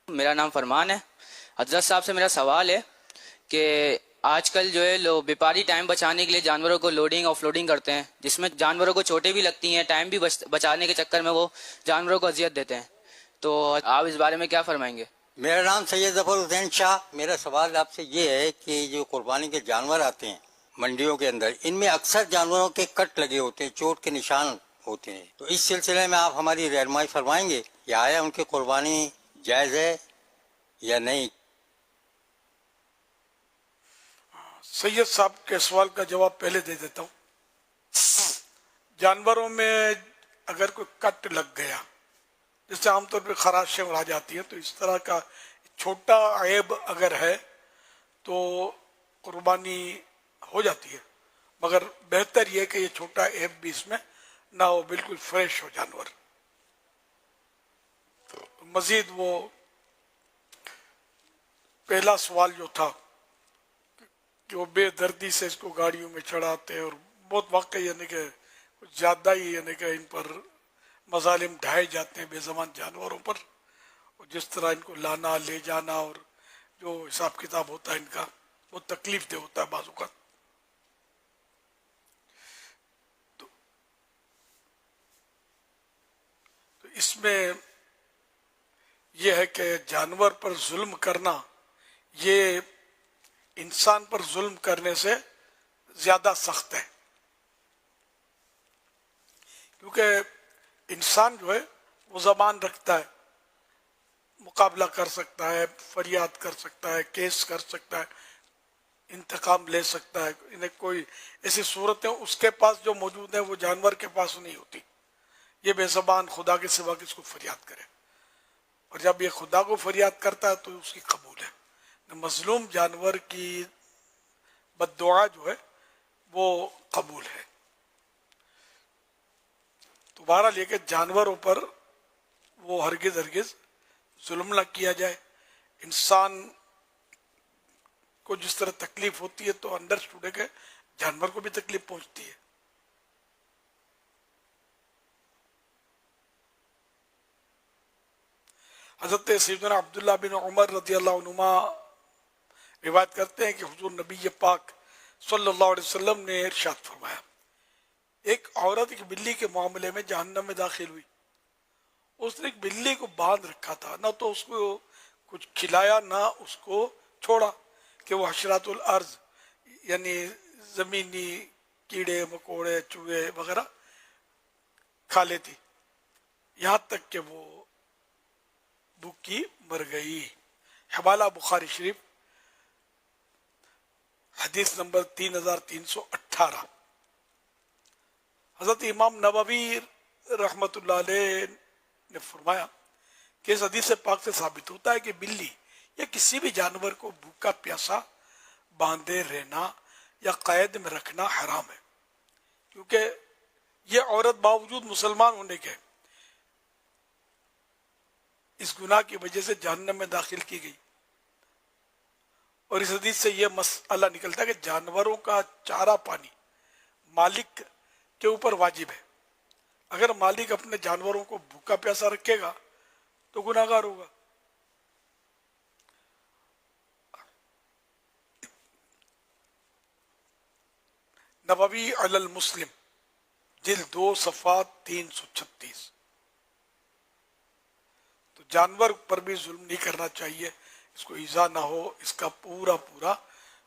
میرا نام فرمان ہے۔ حضرت صاحب سے میرا سوال ہے کہ آج کل جو ہے لوگ بیپاری ٹائم بچانے کے لیے جانوروں کو لوڈنگ آف لوڈنگ کرتے ہیں، جس میں جانوروں کو چوٹیں بھی لگتی ہیں، ٹائم بھی بچانے کے چکر میں وہ جانوروں کو اذیت دیتے ہیں، تو آپ اس بارے میں کیا فرمائیں گے؟ میرا نام سید ظفر حسین شاہ۔ میرا سوال آپ سے یہ ہے کہ جو قربانی کے جانور آتے ہیں منڈیوں کے اندر، ان میں اکثر جانوروں کے کٹ لگے ہوتے ہیں، چوٹ کے نشان ہوتے ہیں، تو اس سلسلے میں آپ ہماری رہنمائی فرمائیں گے کہ آیا ان کی قربانی جائز ہے یا نہیں؟ سید صاحب کے سوال کا جواب پہلے دے دیتا ہوں۔ جانوروں میں اگر کوئی کٹ لگ گیا، جیسے عام طور پہ خراشیں اڑا جاتی ہیں، تو اس طرح کا چھوٹا عیب اگر ہے تو قربانی ہو جاتی ہے، مگر بہتر یہ کہ یہ چھوٹا عیب بھی اس میں نہ ہو، بالکل فریش ہو جانور۔ مزید وہ پہلا سوال جو تھا کہ وہ بے دردی سے اس کو گاڑیوں میں چڑھاتے ہیں، اور بہت واقعی یعنی کہ کچھ زیادہ ہی یعنی کہ ان پر مظالم ڈھائے جاتے ہیں بے زبان جانوروں پر، اور جس طرح ان کو لانا لے جانا اور جو حساب کتاب ہوتا ہے ان کا، وہ تکلیف دہ ہوتا ہے بعض اوقات۔ تو اس میں یہ ہے کہ جانور پر ظلم کرنا یہ انسان پر ظلم کرنے سے زیادہ سخت ہے، کیونکہ انسان جو ہے وہ زبان رکھتا ہے، مقابلہ کر سکتا ہے، فریاد کر سکتا ہے، کیس کر سکتا ہے، انتقام لے سکتا ہے، انہیں کوئی ایسی صورتیں اس کے پاس جو موجود ہیں وہ جانور کے پاس نہیں ہوتی۔ یہ بے زبان خدا کے سوا کس کو فریاد کرے، اور جب یہ خدا کو فریاد کرتا ہے تو اس کی قبول ہے۔ مظلوم جانور کی بد دعا جو ہے وہ قبول ہے۔ تو بہرحال یہ کہ جانوروں پر وہ ہرگز ظلم نہ کیا جائے۔ انسان کو جس طرح تکلیف ہوتی ہے تو انڈرسٹوڈ ہے کہ جانور کو بھی تکلیف پہنچتی ہے۔ حضرت سیدنا عبداللہ بن عمر رضی اللہ عنہما روایت کرتے ہیں کہ حضور نبی پاک صلی اللہ علیہ وسلم نے ارشاد فرمایا، ایک عورت ایک بلی کے معاملے میں جہنم میں داخل ہوئی۔ اس نے ایک بلی کو باندھ رکھا تھا، نہ تو اس کو کچھ کھلایا نہ اس کو چھوڑا کہ وہ حشرات الارض یعنی زمینی کیڑے مکوڑے چوہے وغیرہ کھا لیتی، یہاں تک کہ وہ بھوکی مر گئی۔ حوالہ بخاری شریف حدیث نمبر 3318۔ حضرت امام نووی رحمۃ اللہ علیہ نے فرمایا کہ اس حدیث پاک سے ثابت ہوتا ہے کہ بلی یا کسی بھی جانور کو بھوکا پیاسا باندھے رہنا یا قید میں رکھنا حرام ہے، کیونکہ یہ عورت باوجود مسلمان ہونے کے اس گناہ کی وجہ سے جہنم میں داخل کی گئی۔ اور اس حدیث سے یہ مسئلہ نکلتا ہے کہ جانوروں کا چارہ پانی مالک کے اوپر واجب ہے۔ اگر مالک اپنے جانوروں کو بھوکا پیاسا رکھے گا تو گناہ گار ہوگا۔ نووی علی المسلم جلد 2 صفحہ 336۔ تو جانور پر بھی ظلم نہیں کرنا چاہیے، اس کو ایذا نہ ہو، اس کا پورا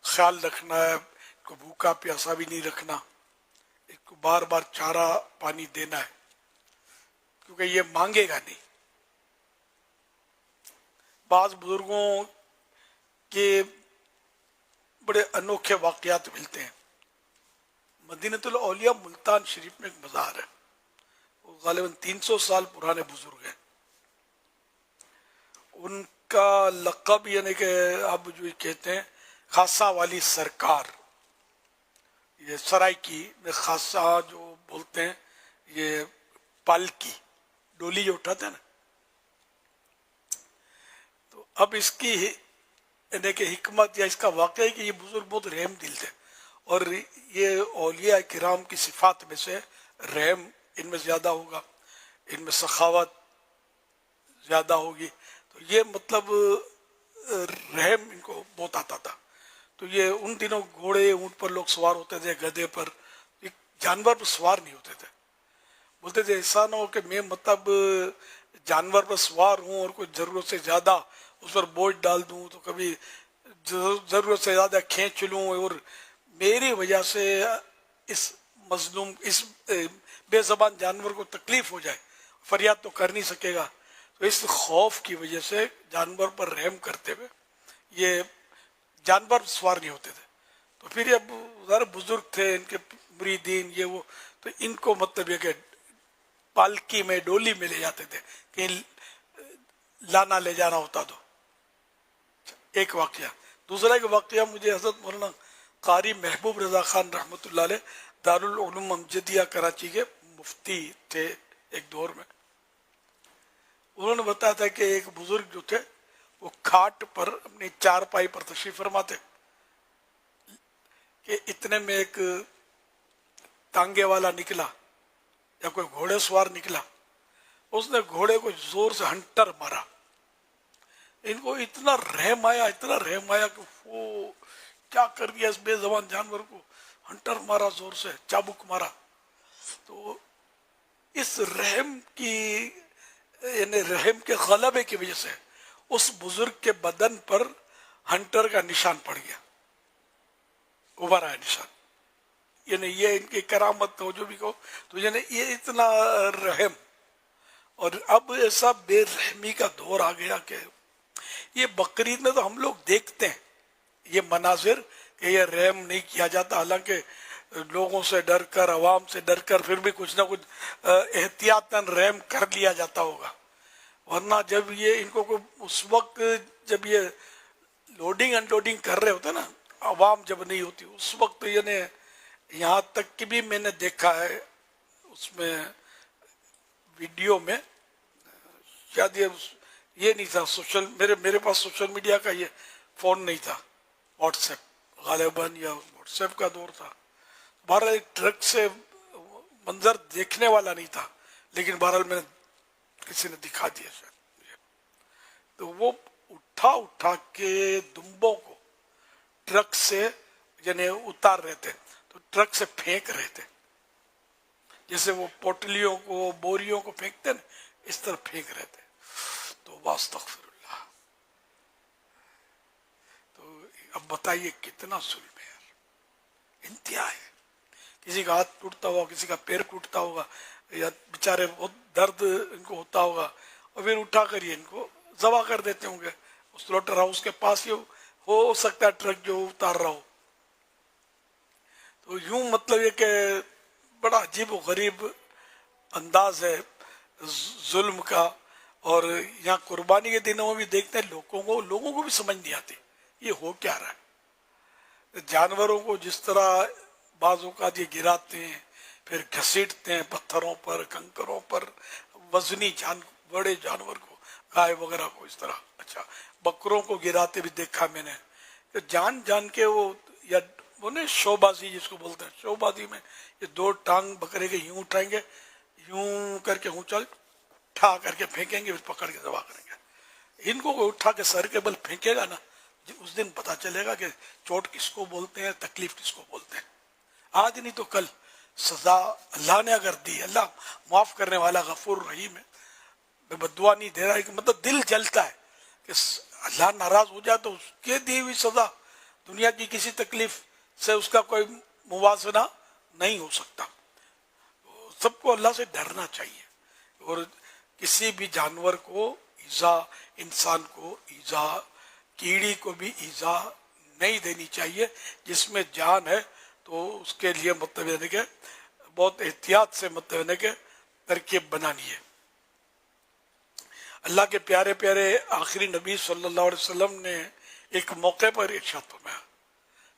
خیال رکھنا ہے، اس کو بھوکا پیاسا بھی نہیں رکھنا، اس کو بار بار چارہ پانی دینا ہے، کیونکہ یہ مانگے گا نہیں۔ بعض بزرگوں کے بڑے انوکھے واقعات ملتے ہیں۔ مدینۃ الاولیاء ملتان شریف میں ایک مزار ہے، وہ غالباً 300 سال پرانے بزرگ ہیں۔ ان کا لقب یعنی کہ اب جو کہتے ہیں خاصہ والی سرکار، یہ سرائکی میں خاصہ جو بولتے ہیں، یہ پالکی ڈولی جو اٹھاتے ہیں نا، تو اب اس کی یعنی کہ حکمت یا اس کا واقعہ ہے کہ یہ بزرگ بہت رحم دل تھے، اور یہ اولیاء کرام کی صفات میں سے رحم ان میں زیادہ ہوگا، ان میں سخاوت زیادہ ہوگی، تو یہ مطلب رحم ان کو بہت آتا تھا. تو یہ ان دنوں گھوڑے اونٹ پر لوگ سوار ہوتے تھے, گدھے پر, جانور پر سوار نہیں ہوتے تھے. بولتے تھے ایسا نہ ہو کہ میں مطلب جانور پر سوار ہوں اور کوئی ضرورت سے زیادہ اس پر بوجھ ڈال دوں, تو کبھی ضرورت سے زیادہ کھینچ لوں اور میری وجہ سے اس مظلوم, اس بے زبان جانور کو تکلیف ہو جائے, فریاد تو کر نہیں سکے گا. تو اس خوف کی وجہ سے جانور پر رحم کرتے ہوئے یہ جانور سوار نہیں ہوتے تھے. تو پھر یہ ذرا بزرگ تھے, ان کے مریدین یہ وہ, تو ان کو مطلب یہ کہ پالکی میں, ڈولی میں لے جاتے تھے, کہیں لانا لے جانا ہوتا تو. ایک واقعہ. دوسرا ایک واقعہ مجھے حضرت مولانا قاری محبوب رضا خان رحمۃ اللہ علیہ دارالعلوم امجدیہ کراچی کے مفتی تھے ایک دور میں, انہوں نے بتایا تھا کہ ایک بزرگ جو تھے وہ کھاٹ پر اپنی چارپائی پر تشریف فرما تھے کہ اتنے میں ایک تانگے والا نکلا یا کوئی گھوڑے سوار نکلا, اس نے گھوڑے کو زور سے ہنٹر مارا. ان کو اتنا رحم آیا, اتنا رحم آیا کہ وہ کیا کر دیا اس بے زبان جانور کو, ہنٹر مارا زور سے, چابک مارا. تو اس رحم کی یعنی رحم کے غلبے کی وجہ سے اس بزرگ کے بدن پر ہنٹر کا نشان پڑ گیا, ابھر آیا نشان. یعنی یہ ان کی کرامت کہو جو بھی کہو, تو یعنی یہ اتنا رحم. اور اب ایسا بے رحمی کا دور آ گیا کہ یہ بقرعید میں تو ہم لوگ دیکھتے ہیں یہ مناظر کہ یہ رحم نہیں کیا جاتا, حالانکہ لوگوں سے ڈر کر, عوام سے ڈر کر پھر بھی کچھ نہ کچھ احتیاطاً رحم کر لیا جاتا ہوگا. ورنہ جب یہ ان کو اس وقت جب یہ لوڈنگ انلوڈنگ کر رہے ہوتے نا, عوام جب نہیں ہوتی اس وقت, یعنی یہاں تک کہ بھی میں نے دیکھا ہے اس میں ویڈیو میں, شاید یہ نہیں تھا سوشل, میرے پاس سوشل میڈیا کا یہ فون نہیں تھا, واٹس ایپ غالباً یا واٹس ایپ کا دور تھا. بہرحال ایک ٹرک سے منظر دیکھنے والا نہیں تھا, لیکن بہرحال میں نے کسی نے دکھا دیا شاید. تو وہ اٹھا کے دمبوں کو ٹرک سے یعنی اتار رہے تھے, تو ٹرک سے پھینک رہے تھے, جیسے وہ پوٹلیوں کو, بوریوں کو پھینکتے نا, اس طرح پھینک رہے تھے. تو واستغفر اللہ. تو اب بتائیے کتنا ظلم ہے یار, انتہا ہے. کسی کا ہاتھ ٹوٹتا ہوگا, کسی کا پیر ٹوٹتا ہوگا, یا بیچارے بہت درد ان کو ہوتا ہوگا, اور پھر اٹھا کر یہ ان کو ذبح کر دیتے ہوں گے. اس سلوٹر ہاؤس کے پاس یہ ہو سکتا ہے ٹرک جو اتار رہا ہو. تو یوں مطلب یہ کہ بڑا عجیب و غریب انداز ہے ظلم کا. اور یہاں قربانی کے دنوں میں بھی دیکھتے ہیں لوگوں کو بھی سمجھ نہیں آتی یہ ہو کیا رہا ہے. جانوروں کو جس طرح بعض اوقات یہ گراتے ہیں, پھر گھسیٹتے ہیں پتھروں پر, کنکروں پر, وزنی بڑے جانور کو, گائے وغیرہ کو اس طرح. اچھا, بکروں کو گراتے بھی دیکھا میں نے, جان کے وہ یا وہ نہیں شو بازی جس کو بولتے ہیں, شو بازی میں یہ دو ٹانگ بکرے کے یوں اٹھائیں گے, یوں کر کے اونچا اٹھا کر کے پھینکیں گے, پھر پکڑ کے ذبح کریں گے. ان کو اٹھا کے سر کے بل پھینکے گا نا, اس دن پتا چلے گا کہ چوٹ کس کو بولتے ہیں, تکلیف کس کو بولتے ہیں. آج نہیں تو کل سزا اللہ نے اگر دی, اللہ معاف کرنے والا غفور رحیم ہے, میں بددعا نہیں دے رہا, مطلب دل جلتا ہے کہ اللہ ناراض ہو جائے تو اس کے دی ہوئی سزا دنیا کی کسی تکلیف سے اس کا کوئی موازنہ نہیں ہو سکتا. سب کو اللہ سے ڈرنا چاہیے, اور کسی بھی جانور کو ایذا, انسان کو ایذا, کیڑی کو بھی ایذا نہیں دینی چاہیے. جس میں جان ہے تو اس کے لیے مطلب ہے کہ بہت احتیاط سے مطلب ہے کہ ترکیب بنانی ہے. اللہ کے پیارے پیارے آخری نبی صلی اللہ علیہ وسلم نے ایک موقع پر ارشاد فرمایا,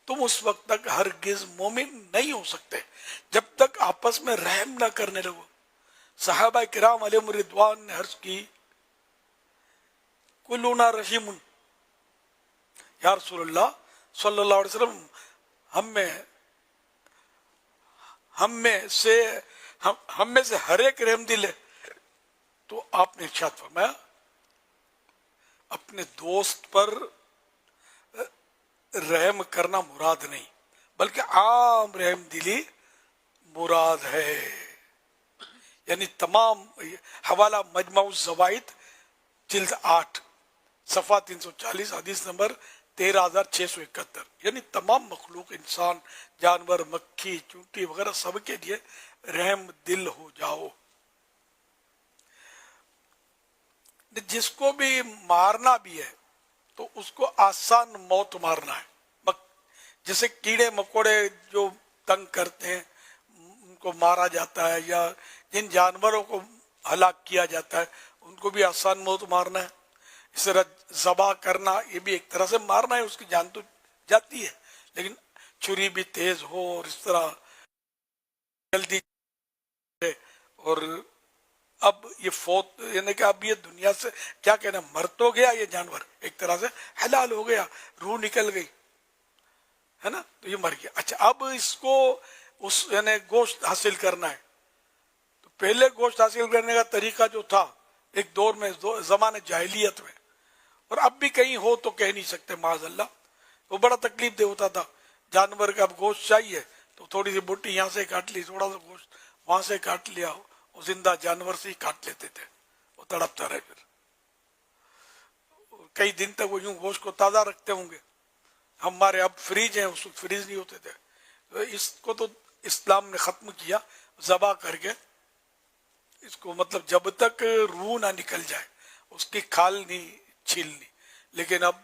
تم اس وقت تک ہرگز مومن نہیں ہو سکتے جب تک آپس میں رحم نہ کرنے لگو. صحابہ کرام علیہم رضوان نے عرض کی, کلنا رحیم, یا رسول اللہ صلی اللہ علیہ وسلم ہم میں سے ہر ایک رحم دل ہے. تو آپ نے ارشاد فرمایا اپنے دوست پر رحم کرنا مراد نہیں بلکہ عام رحم دلی مراد ہے. یعنی تمام حوالہ مجمع الزوائد جلد 8 صفحہ 340 حدیث نمبر 13,671. یعنی تمام مخلوق انسان جانور مکھی چونٹی وغیرہ سب کے لیے رحم دل ہو جاؤ. جس کو بھی مارنا بھی ہے تو اس کو آسان موت مارنا ہے. جیسے کیڑے مکوڑے جو تنگ کرتے ہیں ان کو مارا جاتا ہے یا جن جانوروں کو ہلاک کیا جاتا ہے ان کو بھی آسان موت مارنا ہے. اس طرح ذبح کرنا یہ بھی ایک طرح سے مارنا ہے, اس کی جان تو جاتی ہے لیکن چھری بھی تیز ہو اور اس طرح جلدی. اور اب یہ فوت یعنی کہ اب یہ دنیا سے کیا کہنا مر تو گیا یہ جانور, ایک طرح سے حلال ہو گیا, روح نکل گئی ہے نا, تو یہ مر گیا. اچھا اب اس کو اس یعنی گوشت حاصل کرنا ہے تو پہلے گوشت حاصل کرنے کا طریقہ جو تھا ایک دور میں زمانے جاہلیت میں, اور اب بھی کہیں ہو تو کہہ نہیں سکتے معاذ اللہ, وہ بڑا تکلیف دہ ہوتا تھا. جانور کا اب گوشت چاہیے تو تھوڑی سی بوٹی یہاں سے کاٹ لی, تھوڑا سا گوشت وہاں سے کاٹ لیا, وہ زندہ جانور سے ہی کاٹ لیتے تھے, وہ تڑپتا رہے. پھر کئی دن تک وہ یوں گوشت کو تازہ رکھتے ہوں گے. ہمارے اب فریج ہیں, اس وقت فریج نہیں ہوتے تھے. اس کو تو اسلام نے ختم کیا ذبح کر کے, اس کو مطلب جب تک روح نہ نکل جائے اس کی کھال نہیں چھیلنی. لیکن اب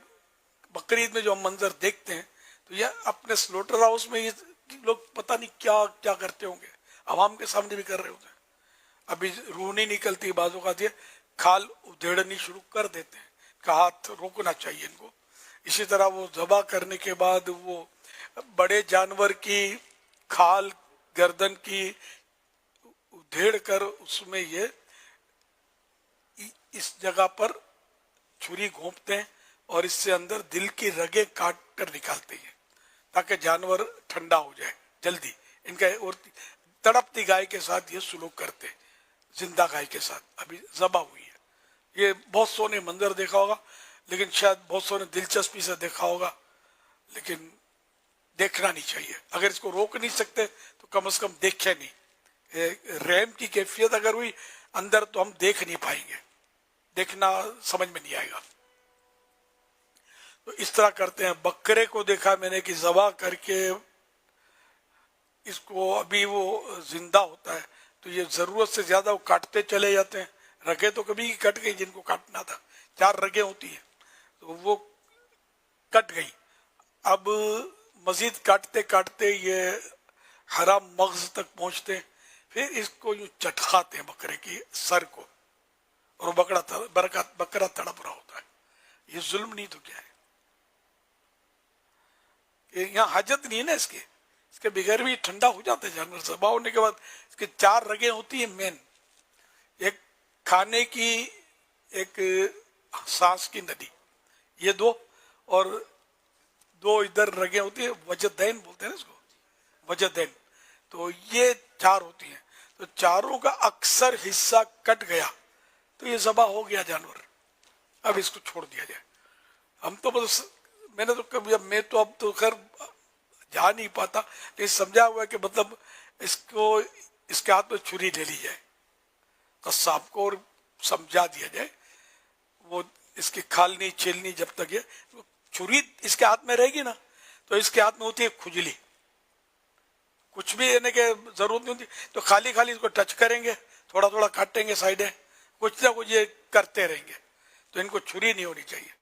بقرعید میں جو ہم منظر دیکھتے ہیں تو یہ اپنے سلوٹر ہاؤس میں یہ لوگ پتہ نہیں کیا کیا کرتے ہوں گے, عوام کے سامنے بھی کر رہے ہوتے ہیں. ابھی روح نہیں نکلتی, بازو کا دیا کھال ادھیڑنی شروع کر دیتے ہیں, کہ ہاتھ روکنا چاہیے ان کو. اسی طرح وہ ذبح کرنے کے بعد وہ بڑے جانور کی کھال گردن کی ادھیڑ کر اس میں یہ اس جگہ پر چھری گھونپتے ہیں اور اس سے اندر دل کی رگیں کاٹ کر نکالتے ہیں تاکہ جانور ٹھنڈا ہو جائے جلدی. ان کا اور تڑپتی گائے کے ساتھ یہ سلوک کرتے, زندہ گائے کے ساتھ ابھی ذبح ہوئی ہے. یہ بہت سونے منظر دیکھا ہوگا لیکن شاید بہت سونے دلچسپی سے دیکھا ہوگا, لیکن دیکھنا نہیں چاہیے. اگر اس کو روک نہیں سکتے تو کم از کم دیکھے نہیں. رحم کی کیفیت اگر ہوئی اندر تو ہم دیکھ نہیں پائیں گے, دیکھنا سمجھ میں نہیں آئے گا. تو اس طرح کرتے ہیں. بکرے کو دیکھا میں نے کہ ذبح کر کے اس کو ابھی وہ زندہ ہوتا ہے تو یہ ضرورت سے زیادہ وہ کاٹتے چلے جاتے ہیں. رگیں تو کبھی کٹ گئی جن کو کاٹنا تھا, 4 رگیں ہوتی ہیں تو وہ کٹ گئی. اب مزید کاٹتے کاٹتے یہ حرام مغز تک پہنچتے ہیں, پھر اس کو یوں چٹکاتے ہیں بکرے کی سر کو, اور بکرا تڑپ رہا ہوتا ہے. یہ ظلم نہیں تو کیا ہے؟ یہاں حاجت نہیں ہے نا اس کے بغیر بھی ٹھنڈا ہو جاتا ہے جانور. ذبح ہونے کے بعد اس کے 4 رگیں ہوتی ہیں مین, ایک کھانے کی, ایک سانس کی ندی, یہ 2, اور 2 ادھر رگیں ہوتی ہیں, وجدین بولتے ہیں نا اس کو, وجدین. تو یہ 4 ہوتی ہیں. تو چاروں کا اکثر حصہ کٹ گیا تو یہ ذبح ہو گیا جانور. اب اس کو چھوڑ دیا جائے. ہم تو بس میں نے تو کبھی, میں تو اب تو خیر جا نہیں پاتا, لیکن سمجھا ہوا ہے کہ مطلب اس کو اس کے ہاتھ میں چھری لے لی جائے قصاب کو اور سمجھا دیا جائے, وہ اس کی کھال نہیں چھیلنی جب تک یہ چھری اس کے ہاتھ میں رہے گی نا تو اس کے ہاتھ میں ہوتی ہے کھجلی, کچھ بھی لینے کی ضرورت نہیں ہوتی. تو خالی خالی اس کو ٹچ کریں گے, تھوڑا تھوڑا کاٹیں گے سائڈیں, کچھ نہ کچھ یہ کرتے رہیں گے. تو ان کو چھری نہیں ہونی چاہیے.